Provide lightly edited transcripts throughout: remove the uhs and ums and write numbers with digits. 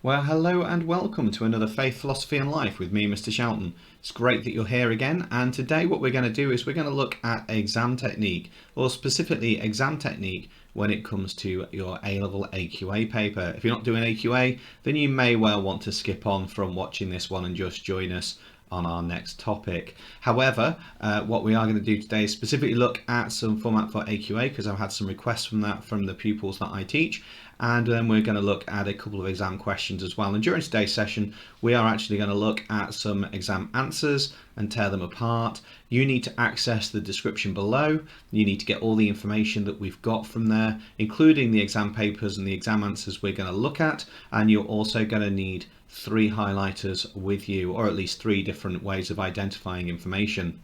Well, hello and welcome to another Faith, Philosophy and Life with me, Mr. Shelton. It's great that you're here again, and today what we're going to do is we're going to look at exam technique, or specifically exam technique when it comes to your A-level AQA paper. If you're not doing AQA, then you may well want to skip on from watching this one and just join us on our next topic. However, what we are going to do today is specifically look at some format for AQA, because I've had some requests from the pupils that I teach, and then we're going to look at a couple of exam questions as well. And during today's session, we are actually going to look at some exam answers and tear them apart. You need to access the description below. You need to get all the information that we've got from there, including the exam papers and the exam answers we're going to look at. And you're also going to need 3 highlighters with you, or at least 3 different ways of identifying information.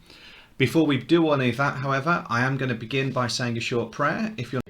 Before we do any of that, however, I am going to begin by saying a short prayer. If you're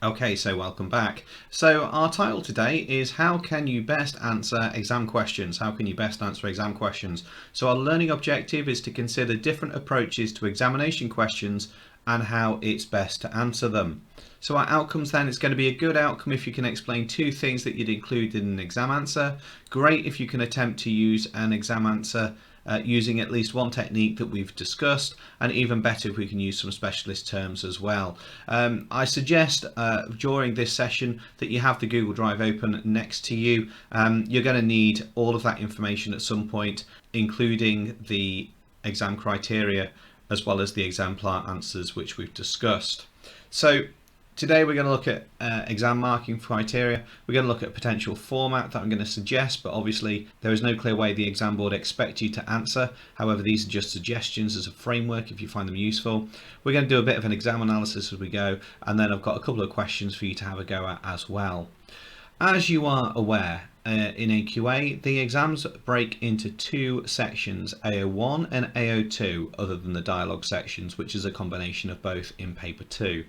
Okay, so welcome back. So our title today is how can you best answer exam questions? How can you best answer exam questions? So our learning objective is to consider different approaches to examination questions and how it's best to answer them. So our outcomes then, it's going to be a good outcome if you can explain 2 things that you'd include in an exam answer. Great if you can attempt to use an exam answer using at least one technique that we've discussed, and even better if we can use some specialist terms as well. I suggest during this session that you have the Google Drive open next to you. You're going to need all of that information at some point, including the exam criteria as well as the exemplar answers which we've discussed. So today we're going to look at exam marking criteria. We're going to look at potential format that I'm going to suggest, but obviously there is no clear way the exam board expects you to answer. However, these are just suggestions as a framework if you find them useful. We're going to do a bit of an exam analysis as we go, and then I've got a couple of questions for you to have a go at as well. As you are aware, in AQA, the exams break into 2 sections, AO1 and AO2, other than the dialogue sections, which is a combination of both in paper 2.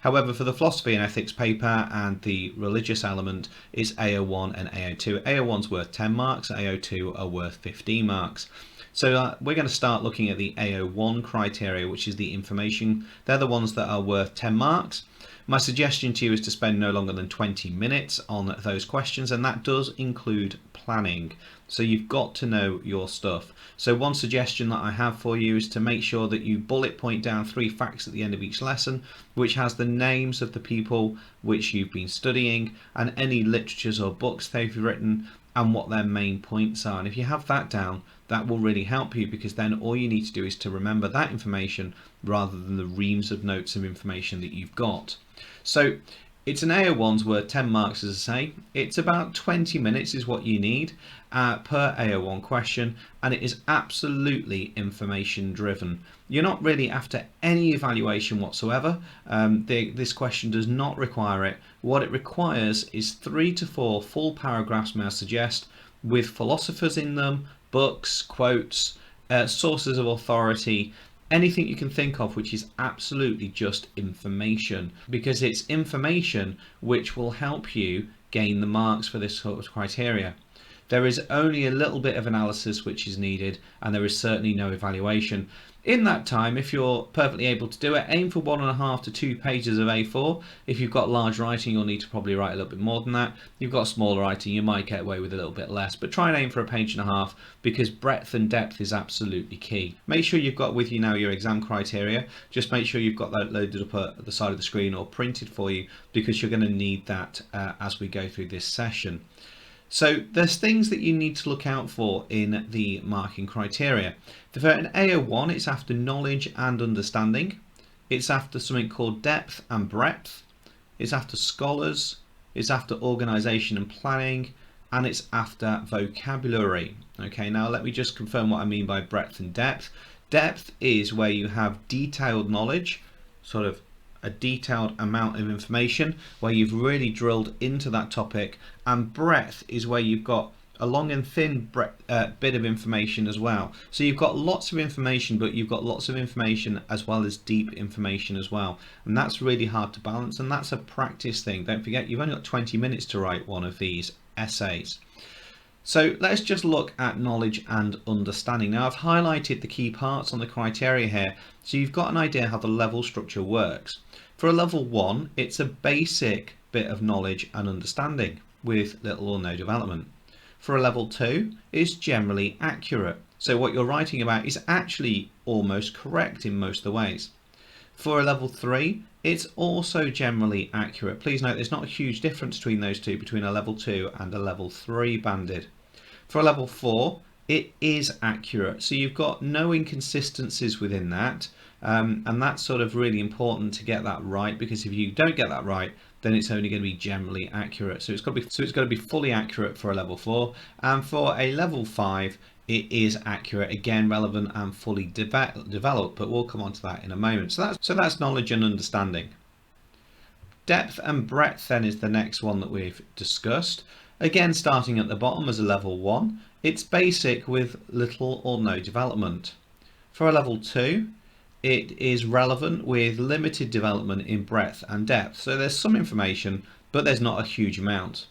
However, for the philosophy and ethics paper and the religious element, it's AO1 and AO2. AO1's worth 10 marks, AO2 are worth 15 marks. So we're going to start looking at the AO1 criteria, which is the information. They're the ones that are worth 10 marks. My suggestion to you is to spend no longer than 20 minutes on those questions, and that does include planning. So you've got to know your stuff. So one suggestion that I have for you is to make sure that you bullet point down 3 facts at the end of each lesson, which has the names of the people which you've been studying and any literatures or books they've written and what their main points are. And if you have that down, that will really help you, because then all you need to do is to remember that information rather than the reams of notes of information that you've got. So it's an AO1's worth 10 marks, as I say. It's about 20 minutes is what you need per AO1 question, and it is absolutely information driven. You're not really after any evaluation whatsoever. This question does not require it. What it requires is 3 to 4 full paragraphs, may I suggest, with philosophers in them, books, quotes, sources of authority, anything you can think of which is absolutely just information, because it's information which will help you gain the marks for this sort of criteria. There is only a little bit of analysis which is needed, and there is certainly no evaluation. In that time, if you're perfectly able to do it, aim for 1.5 to 2 pages of A4. If you've got large writing, you'll need to probably write a little bit more than that. If you've got smaller writing, you might get away with a little bit less, but try and aim for 1.5 pages, because breadth and depth is absolutely key. Make sure you've got with you now your exam criteria. Just make sure you've got that loaded up at the side of the screen or printed for you, because you're going to need that as we go through this session. So there's things that you need to look out for in the marking criteria. For an AO1, it's after knowledge and understanding. it's after something called depth and breadth, it's after scholars, it's after organisation and planning, and it's after vocabulary. Okay, now let me just confirm what I mean by breadth and depth. Depth is where you have detailed knowledge, sort of a detailed amount of information where you've really drilled into that topic, and breadth is where you've got a long and thin bit of information as well. So you've got lots of information, but you've got lots of information as well as deep information as well, and that's really hard to balance, and that's a practice thing. Don't forget, you've only got 20 minutes to write one of these essays. So let's just look at knowledge and understanding. Now I've highlighted the key parts on the criteria here, so you've got an idea how the level structure works. For a level 1, it's a basic bit of knowledge and understanding with little or no development. For a level 2, it's generally accurate. So what you're writing about is actually almost correct in most of the ways. For a level 3, it's also generally accurate. Please note there's not a huge difference between those two, between a level 2 and a level 3 banded. For a level 4, it is accurate. So you've got no inconsistencies within that. And that's sort of really important to get that right, because if you don't get that right, then it's only going to be generally accurate. So it's got to be fully accurate for a level 4, and for a level 5 it is accurate, again relevant and fully developed, but we'll come on to that in a moment. So that's knowledge and understanding. Depth and breadth then is the next one that we've discussed. Again, starting at the bottom as a level 1, it's basic with little or no development. For a level 2, it is relevant with limited development in breadth and depth. So there's some information, but there's not a huge amount.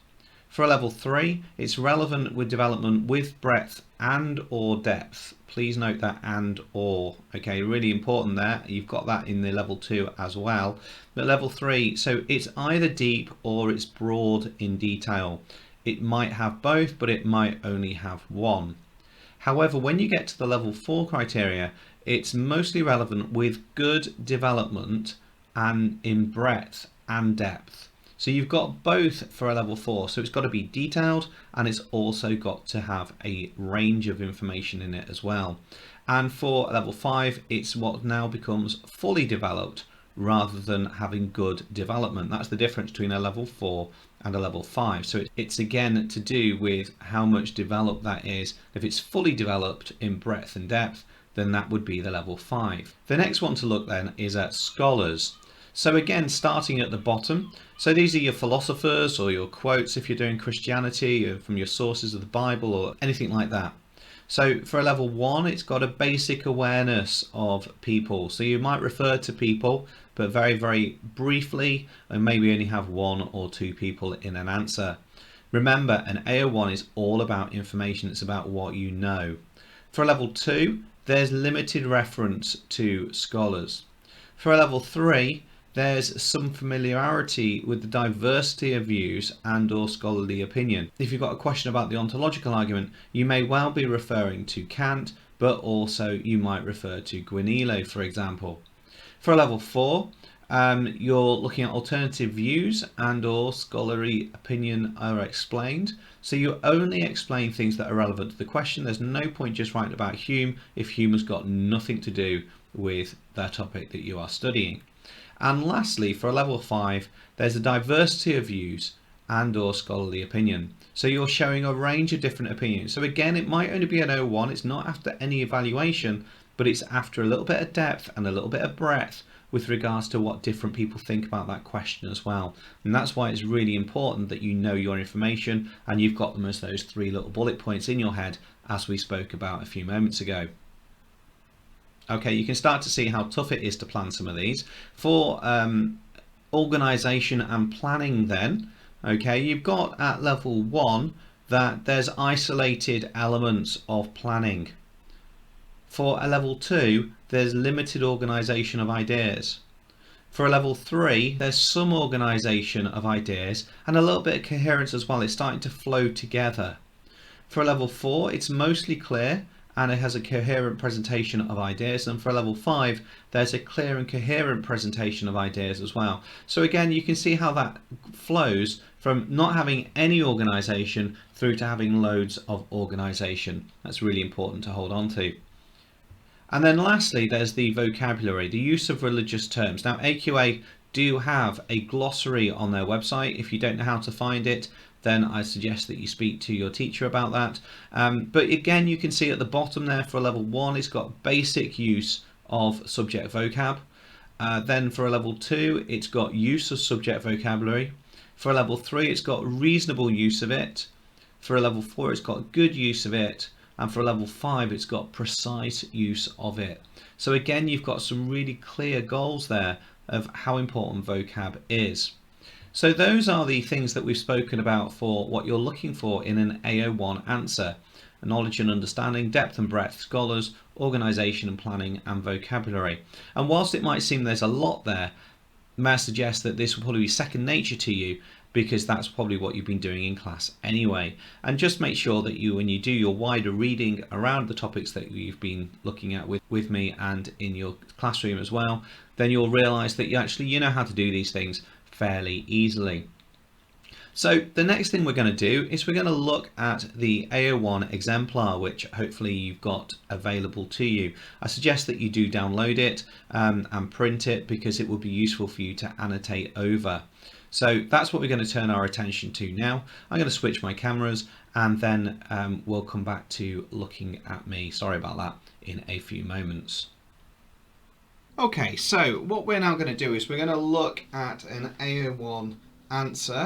For a level 3, it's relevant with development with breadth and or depth. Please note that and or. Okay, really important there. You've got that in the level 2 as well. But level 3, so it's either deep or it's broad in detail. It might have both, but it might only have one. However, when you get to the level 4 criteria, it's mostly relevant with good development and in breadth and depth. So you've got both for a level 4. So it's got to be detailed, and it's also got to have a range of information in it as well. And for level 5, it's what now becomes fully developed rather than having good development. That's the difference between a level 4 and a level 5. So it's again to do with how much developed that is. If it's fully developed in breadth and depth, then that would be the level 5. The next one to look then is at scholars. So again, starting at the bottom, so these are your philosophers or your quotes if you're doing Christianity, or from your sources of the Bible or anything like that. So for a level 1, it's got a basic awareness of people. So you might refer to people, but very, very briefly, and maybe only have 1 or 2 people in an answer. Remember, an AO1 is all about information. It's about what you know. For a level 2, there's limited reference to scholars. For a level 3, there's some familiarity with the diversity of views and or scholarly opinion. If you've got a question about the ontological argument, you may well be referring to Kant, but also you might refer to Guinilo, for example. For a level 4, you're looking at alternative views and or scholarly opinion are explained. So you only explain things that are relevant to the question. There's no point just writing about Hume if Hume has got nothing to do with that topic that you are studying. And lastly, for a level 5, there's a diversity of views and or scholarly opinion. So you're showing a range of different opinions. So again, it might only be an O1. It's not after any evaluation, but it's after a little bit of depth and a little bit of breadth with regards to what different people think about that question as well. And that's why it's really important that you know your information and you've got them as those 3 little bullet points in your head, as we spoke about a few moments ago. Okay, you can start to see how tough it is to plan some of these. For organisation and planning then, okay, you've got at level 1 that there's isolated elements of planning. For a level 2, there's limited organisation of ideas. For a level 3, there's some organisation of ideas and a little bit of coherence as well. It's starting to flow together. For a level 4, it's mostly clear and it has a coherent presentation of ideas, and for level 5 there's a clear and coherent presentation of ideas as well. So again, you can see how that flows from not having any organisation through to having loads of organisation. That's really important to hold on to. And then lastly, there's the vocabulary, the use of religious terms. Now, AQA do have a glossary on their website. If you don't know how to find it, then I suggest that you speak to your teacher about that. But again, you can see at the bottom there for a level 1, it's got basic use of subject vocab. Then for a level 2, it's got use of subject vocabulary. For a level 3, it's got reasonable use of it. For a level 4, it's got good use of it. And for a level 5, it's got precise use of it. So again, you've got some really clear goals there of how important vocab is. So those are the things that we've spoken about for what you're looking for in an AO1 answer: knowledge and understanding, depth and breadth, scholars, organisation and planning, and vocabulary. And whilst it might seem there's a lot there, may I suggest that this will probably be second nature to you, because that's probably what you've been doing in class anyway. And just make sure that you, when you do your wider reading around the topics that you've been looking at with me and in your classroom as well, then you'll realise that you know how to do these things fairly easily. So the next thing we're going to do is we're going to look at the AO1 exemplar, which hopefully you've got available to you. I suggest that you do download it and print it, because it will be useful for you to annotate over. So that's what we're going to turn our attention to now. I'm going to switch my cameras, and then we'll come back to looking at me, sorry about that, in a few moments. Okay, so what we're now going to do is we're going to look at an AO1 answer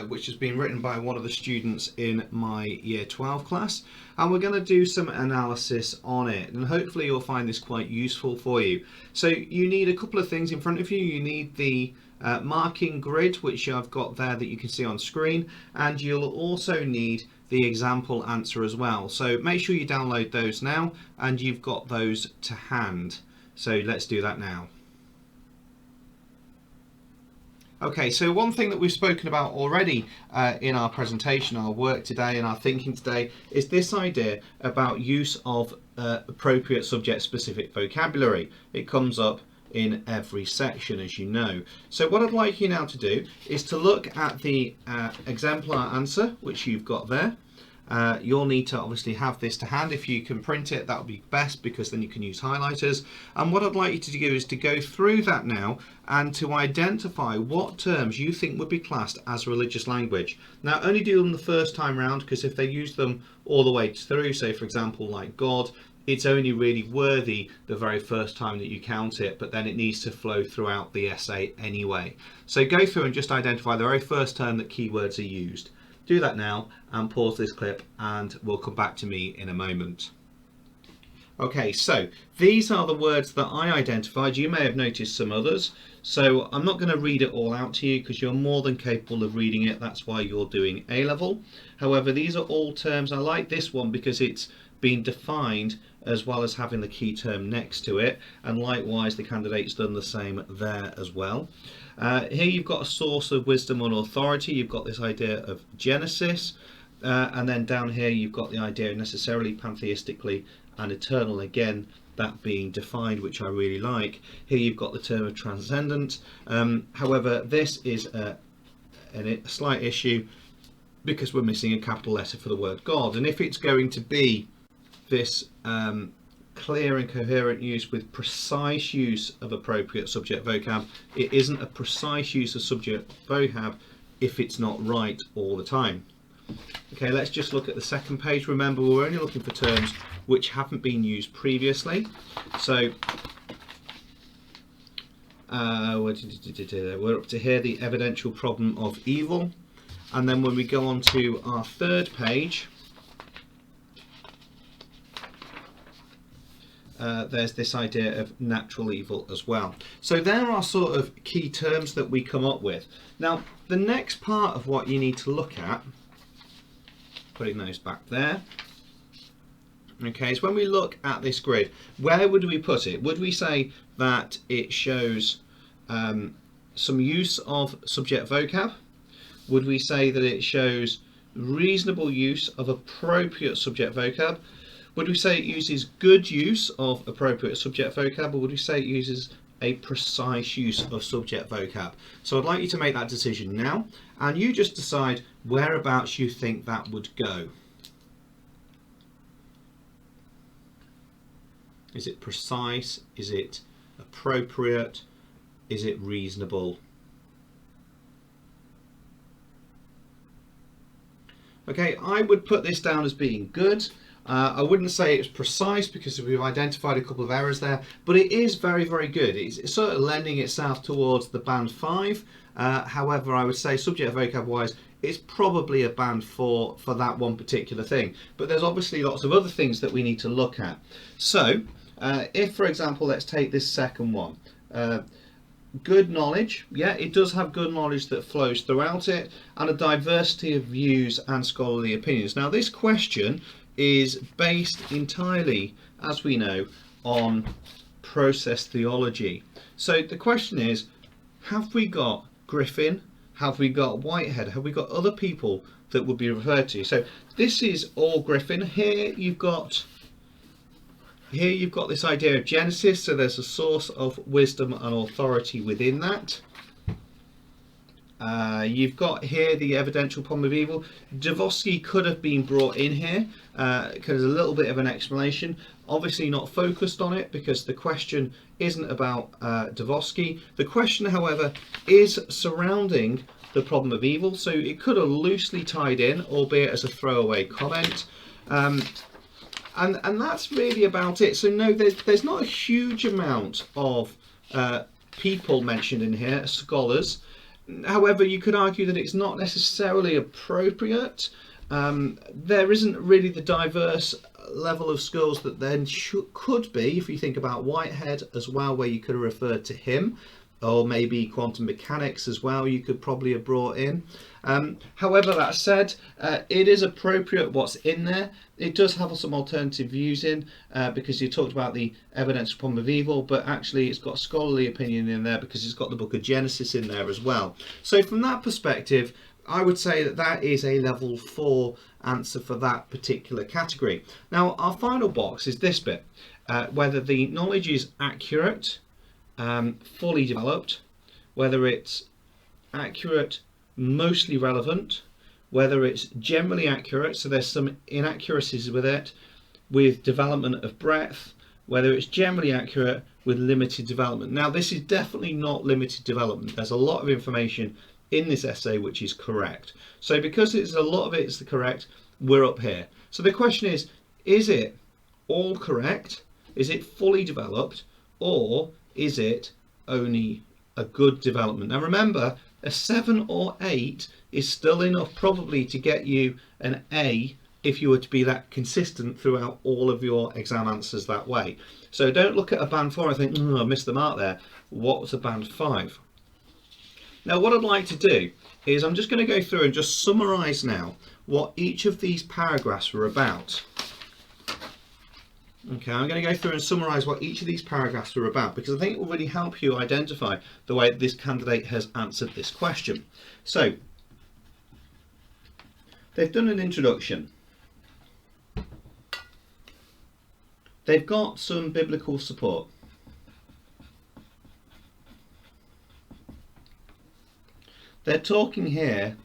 which has been written by one of the students in my year 12 class, and we're going to do some analysis on it, and hopefully you'll find this quite useful for you. So you need a couple of things in front of you. You need the marking grid, which I've got there that you can see on screen, and you'll also need the example answer as well. So make sure you download those now and you've got those to hand. So let's do that now. Okay, so one thing that we've spoken about already in our presentation, our work today and our thinking today, is this idea about use of appropriate subject-specific vocabulary. It comes up in every section, as you know. So what I'd like you now to do is to look at the exemplar answer, which you've got there. You'll need to obviously have this to hand. If you can print it, that would be best, because then you can use highlighters. And what I'd like you to do is to go through that now and to identify what terms you think would be classed as religious language. Now, only do them the first time round, because if they use them all the way through, say for example like God, it's only really worthy the very first time that you count it, but then it needs to flow throughout the essay anyway. So go through and just identify the very first term that keywords are used. Do that now and pause this clip, and we'll come back to me in a moment. Okay, so these are the words that I identified. You may have noticed some others, so I'm not going to read it all out to you, because you're more than capable of reading it. That's why you're doing A level. However, these are all terms. I like this one because it's been defined as well as having the key term next to it, and likewise the candidate's done the same there as well. Here you've got a source of wisdom and authority. You've got this idea of Genesis, and then down here you've got the idea of necessarily, pantheistically and eternal, again that being defined, which I really like. Here you've got the term of transcendent. However, this is a slight issue, because we're missing a capital letter for the word God, and if it's going to be this clear and coherent use with precise use of appropriate subject vocab, it isn't a precise use of subject vocab if it's not right all the time. Okay, let's just look at the second page. Remember, we're only looking for terms which haven't been used previously. So we're up to here, the evidential problem of evil, and then when we go on to our third page, there's this idea of natural evil as well. So there are sort of key terms that we come up with. Now, the next part of what you need to look at, putting those back there, okay, is when we look at this grid, where would we put it? Would we say that it shows some use of subject vocab? Would we say that it shows reasonable use of appropriate subject vocab? Would we say it uses good use of appropriate subject vocab, or would we say it uses a precise use of subject vocab? So I'd like you to make that decision now, and you just decide whereabouts you think that would go. Is it precise? Is it appropriate? Is it reasonable? Okay, I would put this down as being good. I wouldn't say it's precise because we've identified a couple of errors there, but it is very, very good. It's sort of lending itself towards the band 5. However, I would say subject vocab wise, it's probably a band 4 for that one particular thing. But there's obviously lots of other things that we need to look at. So if, for example, let's take this second one. Good knowledge, yeah, it does have good knowledge that flows throughout it, and a diversity of views and scholarly opinions. Now this question is based entirely, as we know, on process theology. So the question is, have we got Griffin, have we got Whitehead, have we got other people that would be referred to? So this is all Griffin. Here you've got this idea of Genesis, so there's a source of wisdom and authority within that. You've got here the evidential problem of evil. Dvorsky could have been brought in here because there's a little bit of an explanation. Obviously not focused on it because the question isn't about Dvorsky. The question, however, is surrounding the problem of evil, so it could have loosely tied in, albeit as a throwaway comment. And that's really about it. So no, there's not a huge amount of people mentioned in here, scholars. However, you could argue that it's not necessarily appropriate. There isn't really the diverse level of skills that then could be, if you think about Whitehead as well, where you could have referred to him, or maybe quantum mechanics as well, you could probably have brought in. However, that said, it is appropriate what's in there. It does have some alternative views in because you talked about the evidence problem of evil, but actually it's got scholarly opinion in there because it's got the book of Genesis in there as well. So from that perspective, I would say that that is a level 4 answer for that particular category. Now, our final box is this bit, whether the knowledge is accurate, fully developed, whether it's accurate, mostly relevant, whether it's generally accurate, so there's some inaccuracies with it, with development of breadth, whether it's generally accurate with limited development. Now this is definitely not limited development. There's a lot of information in this essay which is correct. So because it's a lot of it is correct, we're up here. So the question is it all correct? Is it fully developed? Or is it only a good development? Now remember, a 7 or 8 is still enough probably to get you an A if you were to be that consistent throughout all of your exam answers that way. So don't look at a band 4 and think, I missed the mark there. What was a band 5? Now what I'd like to do is I'm just going to go through and just summarise now what each of these paragraphs were about. Okay, I'm going to go through and summarise what each of these paragraphs are about because I think it will really help you identify the way this candidate has answered this question. So, they've done an introduction. They've got some biblical support. They're talking here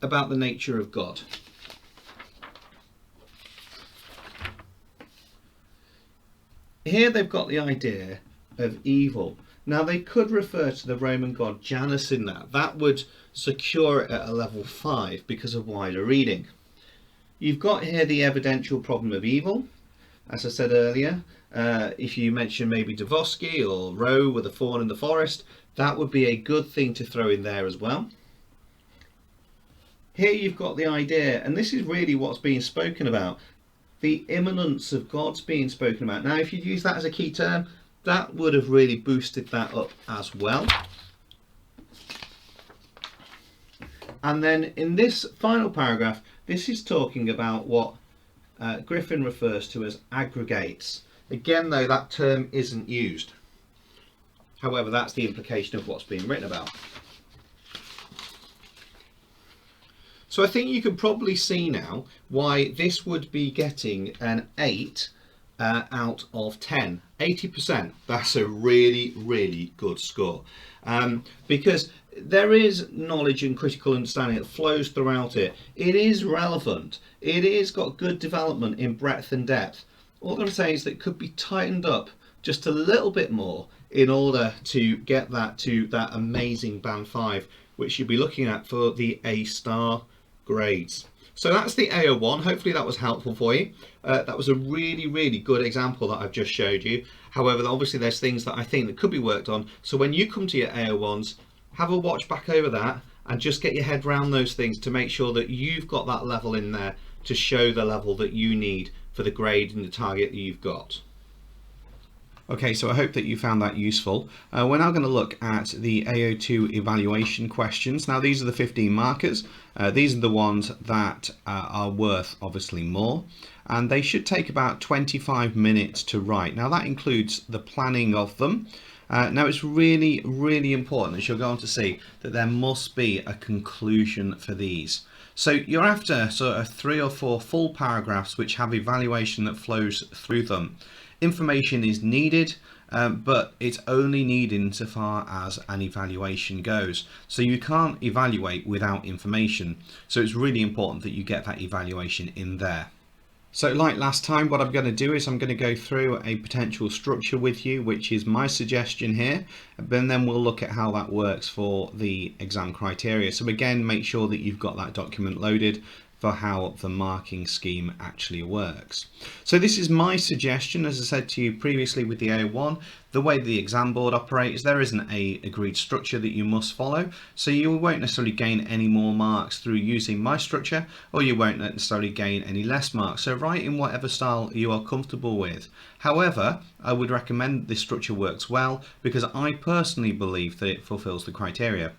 about the nature of God. Here they've got the idea of evil. Now they could refer to the Roman god Janus in that. That would secure it at a level 5 because of wider reading. You've got here the evidential problem of evil. As I said earlier, if you mention maybe Dvorsky or Rowe with a thorn in the forest, that would be a good thing to throw in there as well. Here you've got the idea, and this is really what's being spoken about, the immanence of God's being spoken about. Now, if you'd use that as a key term, that would have really boosted that up as well. And then in this final paragraph, this is talking about what Griffin refers to as aggregates. Again, though, that term isn't used. However, that's the implication of what's being written about. So I think you can probably see now why this would be getting an 8 out of 10. 80%. That's a really, really good score. Because there is knowledge and critical understanding that flows throughout it. It is relevant. It is got good development in breadth and depth. All I'm saying is that it could be tightened up just a little bit more in order to get that to that amazing band 5, which you'll be looking at for the A star grades. So that's the AO1. Hopefully that was helpful for you. That was a really good example that I've just showed you. However, obviously there's things that I think that could be worked on. So when you come to your AO1s, have a watch back over that and just get your head around those things to make sure that you've got that level in there to show the level that you need for the grade and the target that you've got. Okay, so I hope that you found that useful. We're now going to look at the AO2 evaluation questions. Now these are the 15 markers. These are the ones that are worth obviously more, and they should take about 25 minutes to write. Now that includes the planning of them. Now it's really important, as you'll go on to see, that there must be a conclusion for these. So you're after sort of 3 or 4 full paragraphs which have evaluation that flows through them. Information is needed, but it's only needed insofar as an evaluation goes. So you can't evaluate without information. So it's really important that you get that evaluation in there. So like last time, what I'm going to do is I'm going to go through a potential structure with you, which is my suggestion here, and then we'll look at how that works for the exam criteria. So again, make sure that you've got that document loaded for how the marking scheme actually works. So this is my suggestion, as I said to you previously with the AO1. The way the exam board operates, there isn't a agreed structure that you must follow, so you won't necessarily gain any more marks through using my structure, or you won't necessarily gain any less marks. So write in whatever style you are comfortable with. However, I would recommend this structure works well because I personally believe that it fulfills the criteria.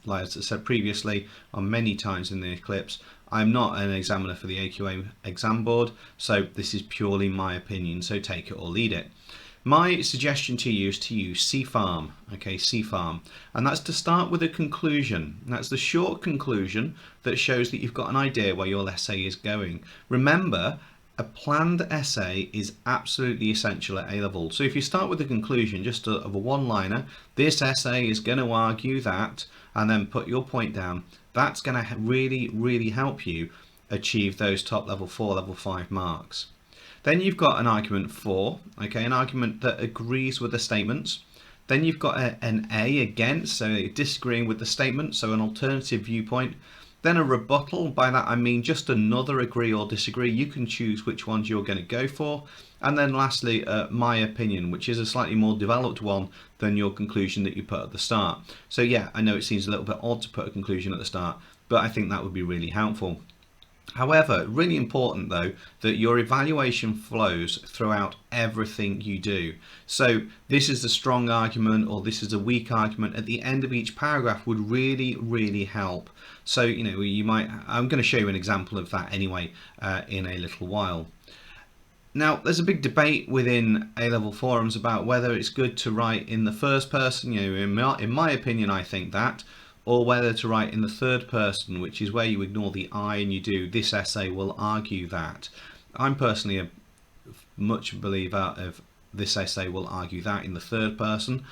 Like I said previously on many times in the clips, I'm not an examiner for the AQA exam board, so this is purely my opinion, so take it or leave it. My suggestion to you is to use CFARM, okay, CFARM, and that's to start with a conclusion. That's the short conclusion that shows that you've got an idea where your essay is going. Remember, a planned essay is absolutely essential at A-level. So if you start with a conclusion, just of a one-liner, this essay is going to argue that, and then put your point down, that's going to really help you achieve those top level 4, level 5 marks. Then you've got an argument for, okay, an argument that agrees with the statements. Then you've got an A against, so disagreeing with the statement, so an alternative viewpoint. Then a rebuttal, by that I mean just another agree or disagree. You can choose which ones you're going to go for. And then lastly, my opinion, which is a slightly more developed one than your conclusion that you put at the start. So yeah, I know it seems a little bit odd to put a conclusion at the start, but I think that would be really helpful. However, really important though, that your evaluation flows throughout everything you do. So this is a strong argument or this is a weak argument at the end of each paragraph would really help. So, you know, you might, I'm going to show you an example of that anyway in a little while. Now, there's a big debate within A-level forums about whether it's good to write in the first person. You know, in my opinion, I think that, or whether to write in the third person, which is where you ignore the I and you do this essay will argue that. I'm personally a much believer of this essay will argue that in the third person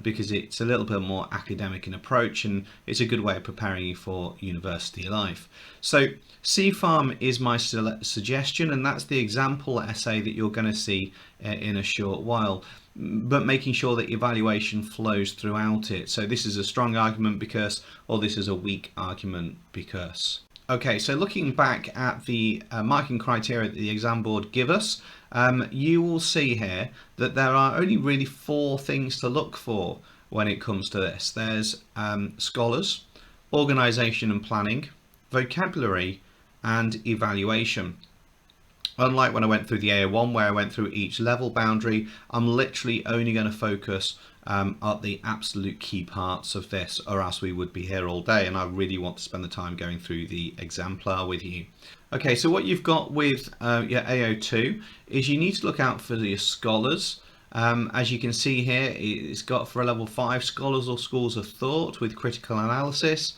because it's a little bit more academic in approach and it's a good way of preparing you for university life. So CFARM is my suggestion, and that's the example essay that you're going to see in a short while, but making sure that evaluation flows throughout it. So this is a strong argument because, or this is a weak argument because. Okay, so looking back at the marking criteria that the exam board give us, you will see here that there are only really 4 things to look for when it comes to this. There's scholars, organisation and planning, vocabulary and evaluation. Unlike when I went through the AO1 where I went through each level boundary, I'm literally only going to focus at the absolute key parts of this, or else we would be here all day, and I really want to spend the time going through the exemplar with you. Okay, so what you've got with your AO2 is you need to look out for your scholars. As you can see here, it's got for a level 5 scholars or schools of thought with critical analysis.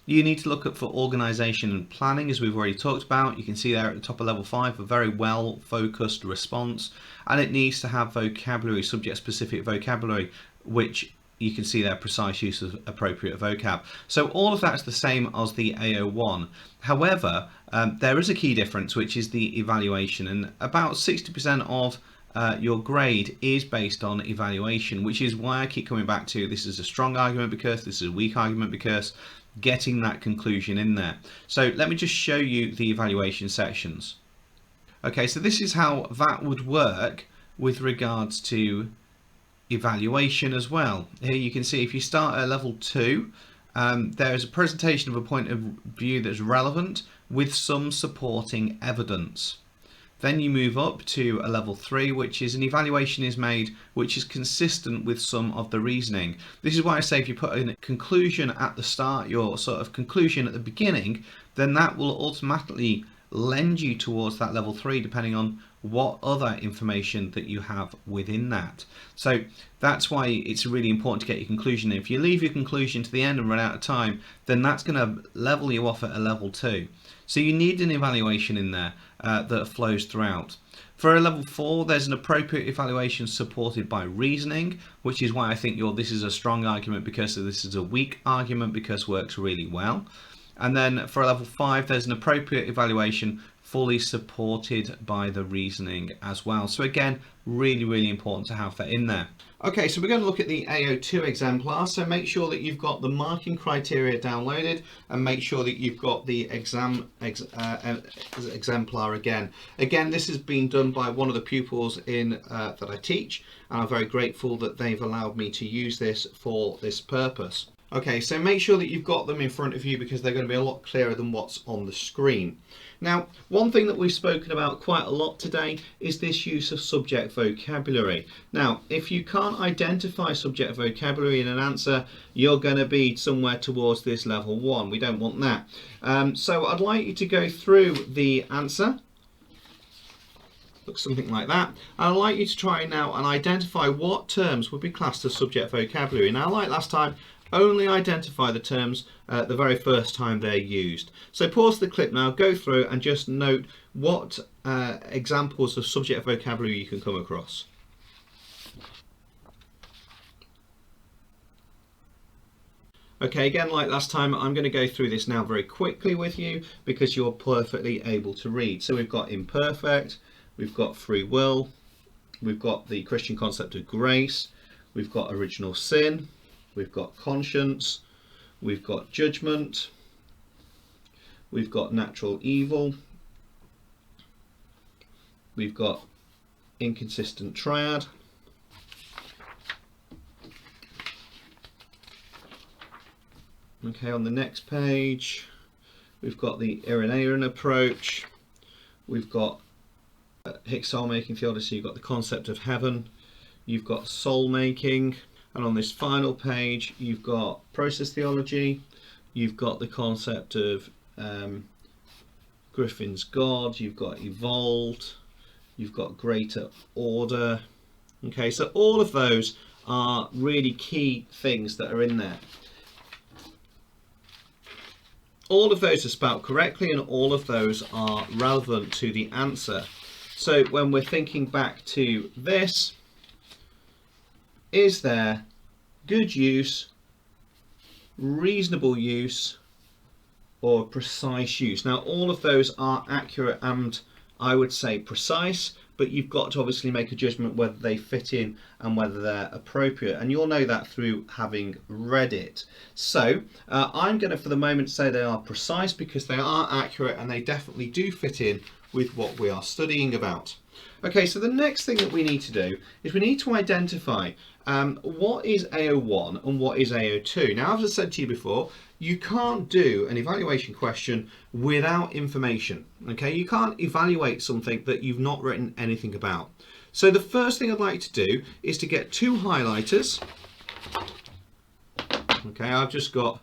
You need to look at for organisation and planning, as we've already talked about. You can see there at the top of level 5 a very well focused response, and it needs to have vocabulary, subject specific vocabulary, which you can see their precise use of appropriate vocab. So all of that's the same as the AO1. However, there is a key difference, which is the evaluation, and about 60% of your grade is based on evaluation, which is why I keep coming back to this is a strong argument because, this is a weak argument because, getting that conclusion in there. So let me just show you the evaluation sections. Okay, so this is how that would work with regards to evaluation as well. Here you can see if you start at level 2, there is a presentation of a point of view that's relevant with some supporting evidence. Then you move up to a level 3, which is an evaluation is made which is consistent with some of the reasoning. This is why I say if you put in a conclusion at the start, your sort of conclusion at the beginning, then that will automatically lend you towards that level 3 depending on what other information that you have within that. So that's why it's really important to get your conclusion in. If you leave your conclusion to the end and run out of time, then that's going to level you off at a level 2. So you need an evaluation in there that flows throughout. For a level 4, there's an appropriate evaluation supported by reasoning, which is why I think this is a strong argument because this is a weak argument because works really well. And then for a level 5, there's an appropriate evaluation fully supported by the reasoning as well. So again, really important to have that in there. Okay, so we're going to look at the AO2 exemplar. So make sure that you've got the marking criteria downloaded and make sure that you've got the exemplar again. Again, this has been done by one of the pupils that I teach, and I'm very grateful that they've allowed me to use this for this purpose. Okay, so make sure that you've got them in front of you because they're going to be a lot clearer than what's on the screen. Now, one thing that we've spoken about quite a lot today is this use of subject vocabulary. Now, if you can't identify subject vocabulary in an answer, you're going to be somewhere towards this level 1. We don't want that. So I'd like you to go through the answer. Looks something like that. I'd like you to try now and identify what terms would be classed as subject vocabulary. Now, like last time, only identify the terms the very first time they're used. So pause the clip now, go through and just note what examples of subject vocabulary you can come across. Okay, again, like last time, I'm going to go through this now very quickly with you because you're perfectly able to read. So we've got imperfect, we've got free will, we've got the Christian concept of grace, we've got original sin, we've got conscience, we've got judgment, we've got natural evil, we've got inconsistent triad, okay, on the next page we've got the Irenaean approach, we've got Hick's soul making theodicy, you've got the concept of heaven, you've got soul making, and on this final page you've got process theology, you've got the concept of Griffin's God, you've got evolved, you've got greater order. Okay, so all of those are really key things that are in there. All of those are spelt correctly and all of those are relevant to the answer. So when we're thinking back to this, is there good use, reasonable use, or precise use? Now all of those are accurate and I would say precise, but you've got to obviously make a judgment whether they fit in and whether they're appropriate, and you'll know that through having read it. So I'm going to for the moment say they are precise because they are accurate and they definitely do fit in with what we are studying about. Okay, so the next thing that we need to do is we need to identify what is AO1 and what is AO2. Now, as I said to you before, you can't do an evaluation question without information. Okay, you can't evaluate something that you've not written anything about. So the first thing I'd like to do is to get two highlighters. Okay, I've just got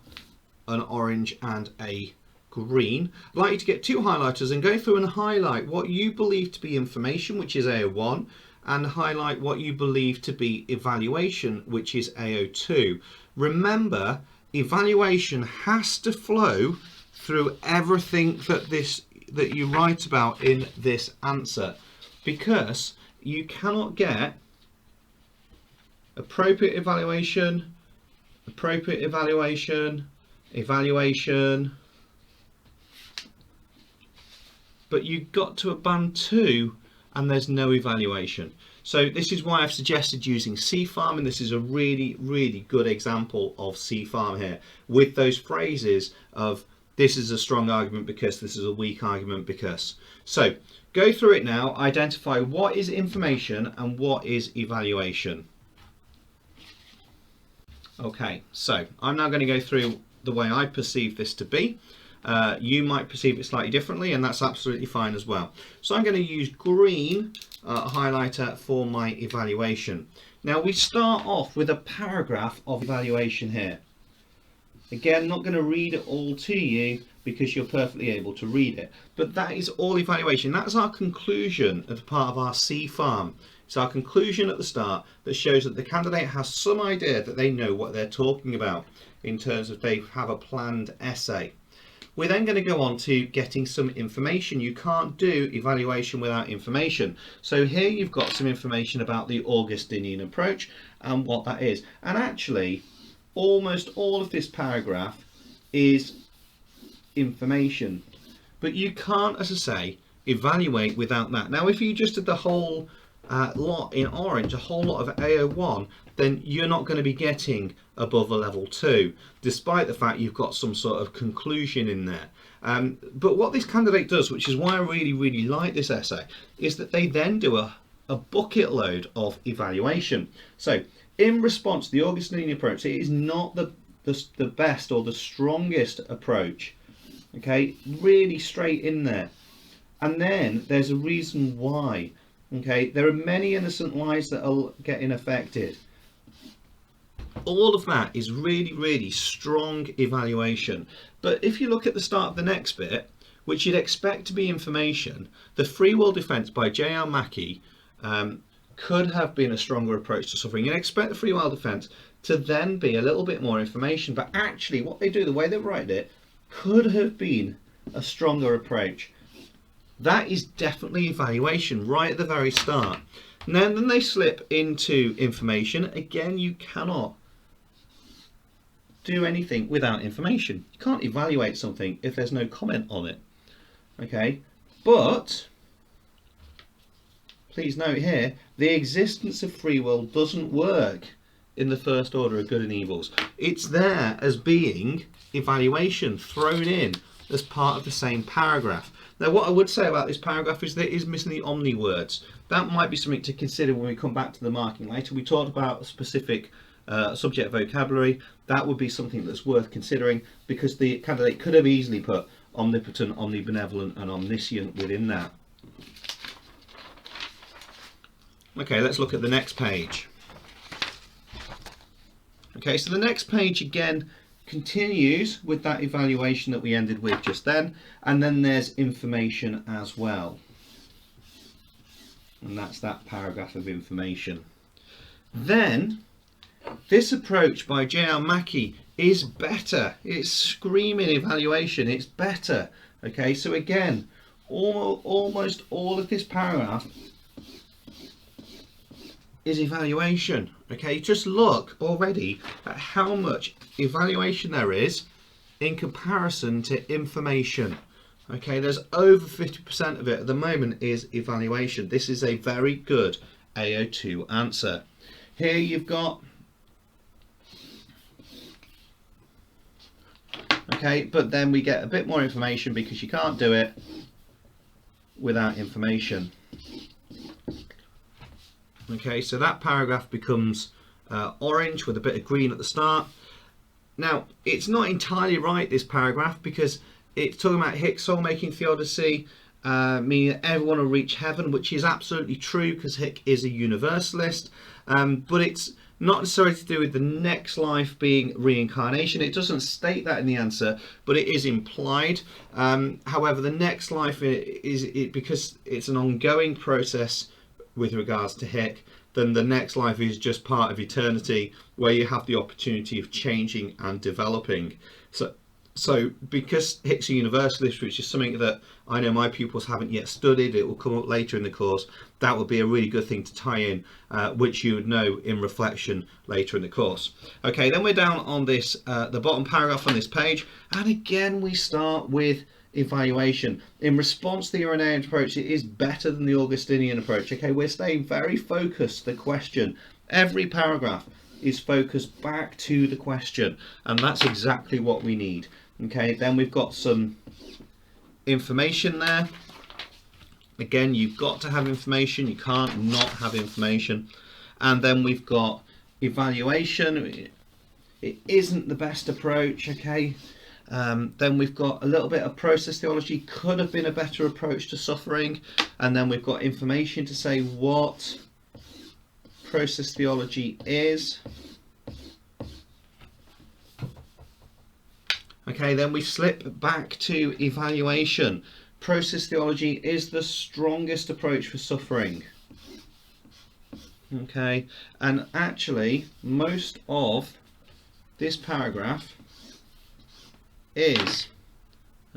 an orange and a green. I'd like you to get two highlighters and go through and highlight what you believe to be information, which is AO1, and highlight what you believe to be evaluation, which is AO2. Remember, evaluation has to flow through everything that you write about in this answer, because you cannot get appropriate evaluation, appropriate evaluation, evaluation, but you got to a band 2 and there's no evaluation. So this is why I've suggested using CFARM, and this is a really, really good example of CFARM here, with those phrases of this is a strong argument because, this is a weak argument because. So go through it now, identify what is information and what is evaluation. Okay, so I'm now going to go through the way I perceive this to be. You might perceive it slightly differently, and that's absolutely fine as well. So I'm going to use green highlighter for my evaluation. Now we start off with a paragraph of evaluation here. Again, not going to read it all to you because you're perfectly able to read it, but that is all evaluation. That's our conclusion as part of our CFARM. It's our conclusion at the start that shows that the candidate has some idea that they know what they're talking about in terms of they have a planned essay. We're then going to go on to getting some information. You can't do evaluation without information. So here you've got some information about the Augustinian approach and what that is. And actually, almost all of this paragraph is information. But you can't, as I say, evaluate without that. Now, if you just did the whole lot in orange, a whole lot of AO1, then you're not going to be getting above a level 2, despite the fact you've got some sort of conclusion in there. But what this candidate does, which is why I really, really like this essay, is that they then do a bucket load of evaluation. So in response to the Augustinian approach, it is not the best or the strongest approach. Okay, really straight in there. And then there's a reason why. Okay, there are many innocent lives that are getting affected. All of that is really, really strong evaluation. But if you look at the start of the next bit, which you'd expect to be information, the free will defense by J.R. Mackie could have been a stronger approach to suffering. You'd expect the free will defense to then be a little bit more information, but actually what they do, the way they write it, could have been a stronger approach. That is definitely evaluation right at the very start. And then they slip into information. Again, you cannot do anything without information. You can't evaluate something if there's no comment on it. Okay, but please note here, the existence of free will doesn't work in the first order of good and evils. It's there as being evaluation thrown in as part of the same paragraph. Now, what I would say about this paragraph is that it is missing the omni words. That might be something to consider when we come back to the marking later. We talked about a specific subject vocabulary. That would be something that's worth considering, because the candidate could have easily put omnipotent, omnibenevolent and omniscient within that. Okay, let's look at the next page. Okay, so the next page again continues with that evaluation that we ended with just then, and then there's information as well, and that's that paragraph of information. Then this approach by J.R. Mackie is better. It's screaming evaluation. It's better. Okay, so again, almost all of this paragraph is evaluation. Okay, just look already at how much evaluation there is in comparison to information. Okay, there's over 50% of it at the moment is evaluation. This is a very good AO2 answer. Here you've got, okay, but then we get a bit more information because you can't do it without information. Okay, so that paragraph becomes orange with a bit of green at the start. Now, it's not entirely right, this paragraph, because it's talking about Hick's soul-making theodicy, meaning that everyone will reach heaven, which is absolutely true because Hick is a universalist, but it's not necessarily to do with the next life being reincarnation. It doesn't state that in the answer, but it is implied. However, the next life is because it's an ongoing process with regards to Hick, then the next life is just part of eternity where you have the opportunity of changing and developing. So So because Hicks are universalist, which is something that I know my pupils haven't yet studied, it will come up later in the course, that would be a really good thing to tie in, which you would know in reflection later in the course. Okay, then we're down on this, the bottom paragraph on this page, and again we start with evaluation. In response to the Irenaean approach, it is better than the Augustinian approach. Okay, we're staying very focused, the question. Every paragraph is focused back to the question, and that's exactly what we need. Okay, then we've got some information there. Again, you've got to have information, you can't not have information. And then we've got evaluation. It isn't the best approach, okay. Then we've got a little bit of process theology, could have been a better approach to suffering. And then we've got information to say what process theology is. Okay, then we slip back to evaluation. Process theology is the strongest approach for suffering. Okay, and actually most of this paragraph is,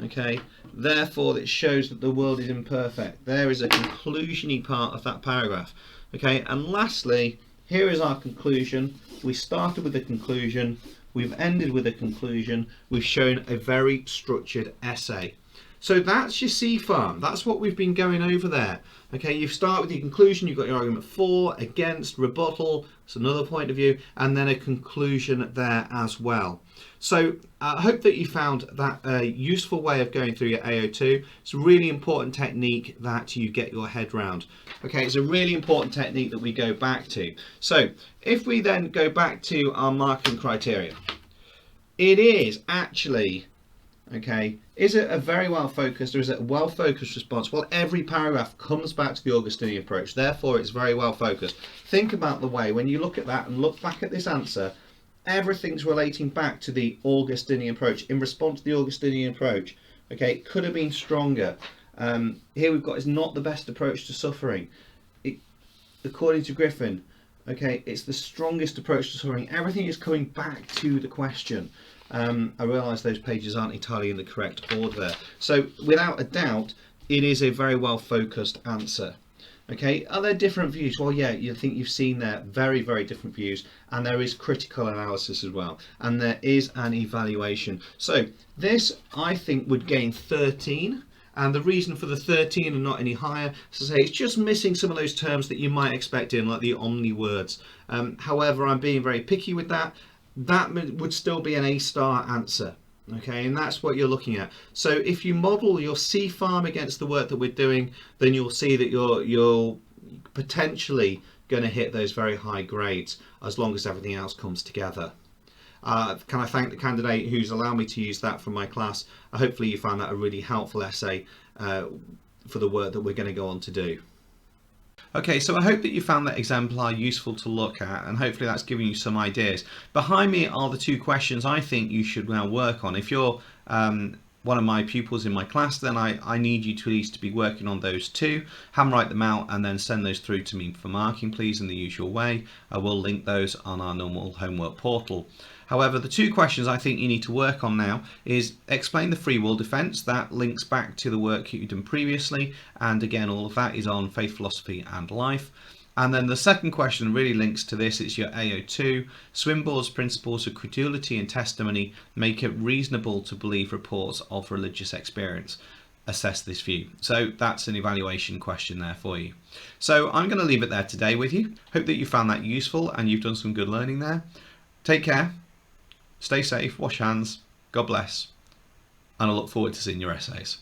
okay, therefore it shows that the world is imperfect. There is a conclusion-y part of that paragraph. Okay, and lastly, here is our conclusion. We started with a conclusion, we've ended with a conclusion, we've shown a very structured essay. So that's your C-farm, that's what we've been going over there. Okay, you start with your conclusion, you've got your argument for, against, rebuttal, it's another point of view, and then a conclusion there as well. So I hope that you found that a useful way of going through your AO2. It's a really important technique that you get your head round. Okay, it's a really important technique that we go back to. So if we then go back to our marking criteria, it is actually, okay, is it a very well focused or is it a well focused response? Well, every paragraph comes back to the Augustinian approach, therefore it's very well focused. Think about the way when you look at that and look back at this answer, everything's relating back to the Augustinian approach, in response to the Augustinian approach. Okay, it could have been stronger. Here we've got, it's not the best approach to suffering. According to Griffin, okay, it's the strongest approach to suffering. Everything is coming back to the question. I realise those pages aren't entirely in the correct order there. So without a doubt, it is a very well focused answer. Okay, are there different views? Well, yeah, you think you've seen there very, very different views, and there is critical analysis as well, and there is an evaluation. So this, I think, would gain 13, and the reason for the 13 and not any higher, as I say, it's just missing some of those terms that you might expect in, like the omni words. However, I'm being very picky with that. That would still be an A-star answer. Okay, and that's what you're looking at. So if you model your C-farm against the work that we're doing, then you'll see that you're potentially going to hit those very high grades as long as everything else comes together. Can I thank the candidate who's allowed me to use that from my class? Hopefully you found that a really helpful essay for the work that we're going to go on to do. Okay, so I hope that you found that exemplar useful to look at, and hopefully that's giving you some ideas. Behind me are the two questions I think you should now work on. If you're one of my pupils in my class, then I need you to at least be working on those two. Handwrite them out and then send those through to me for marking, please, in the usual way. I will link those on our normal homework portal. However, the two questions I think you need to work on now is explain the free will defence. That links back to the work you've done previously, and again all of that is on faith, philosophy and life. And then the second question really links to this. It's your AO2. Swinburne's principles of credulity and testimony make it reasonable to believe reports of religious experience. Assess this view. So that's an evaluation question there for you. So I'm going to leave it there today with you. Hope that you found that useful and you've done some good learning there. Take care. Stay safe, wash hands, God bless, and I look forward to seeing your essays.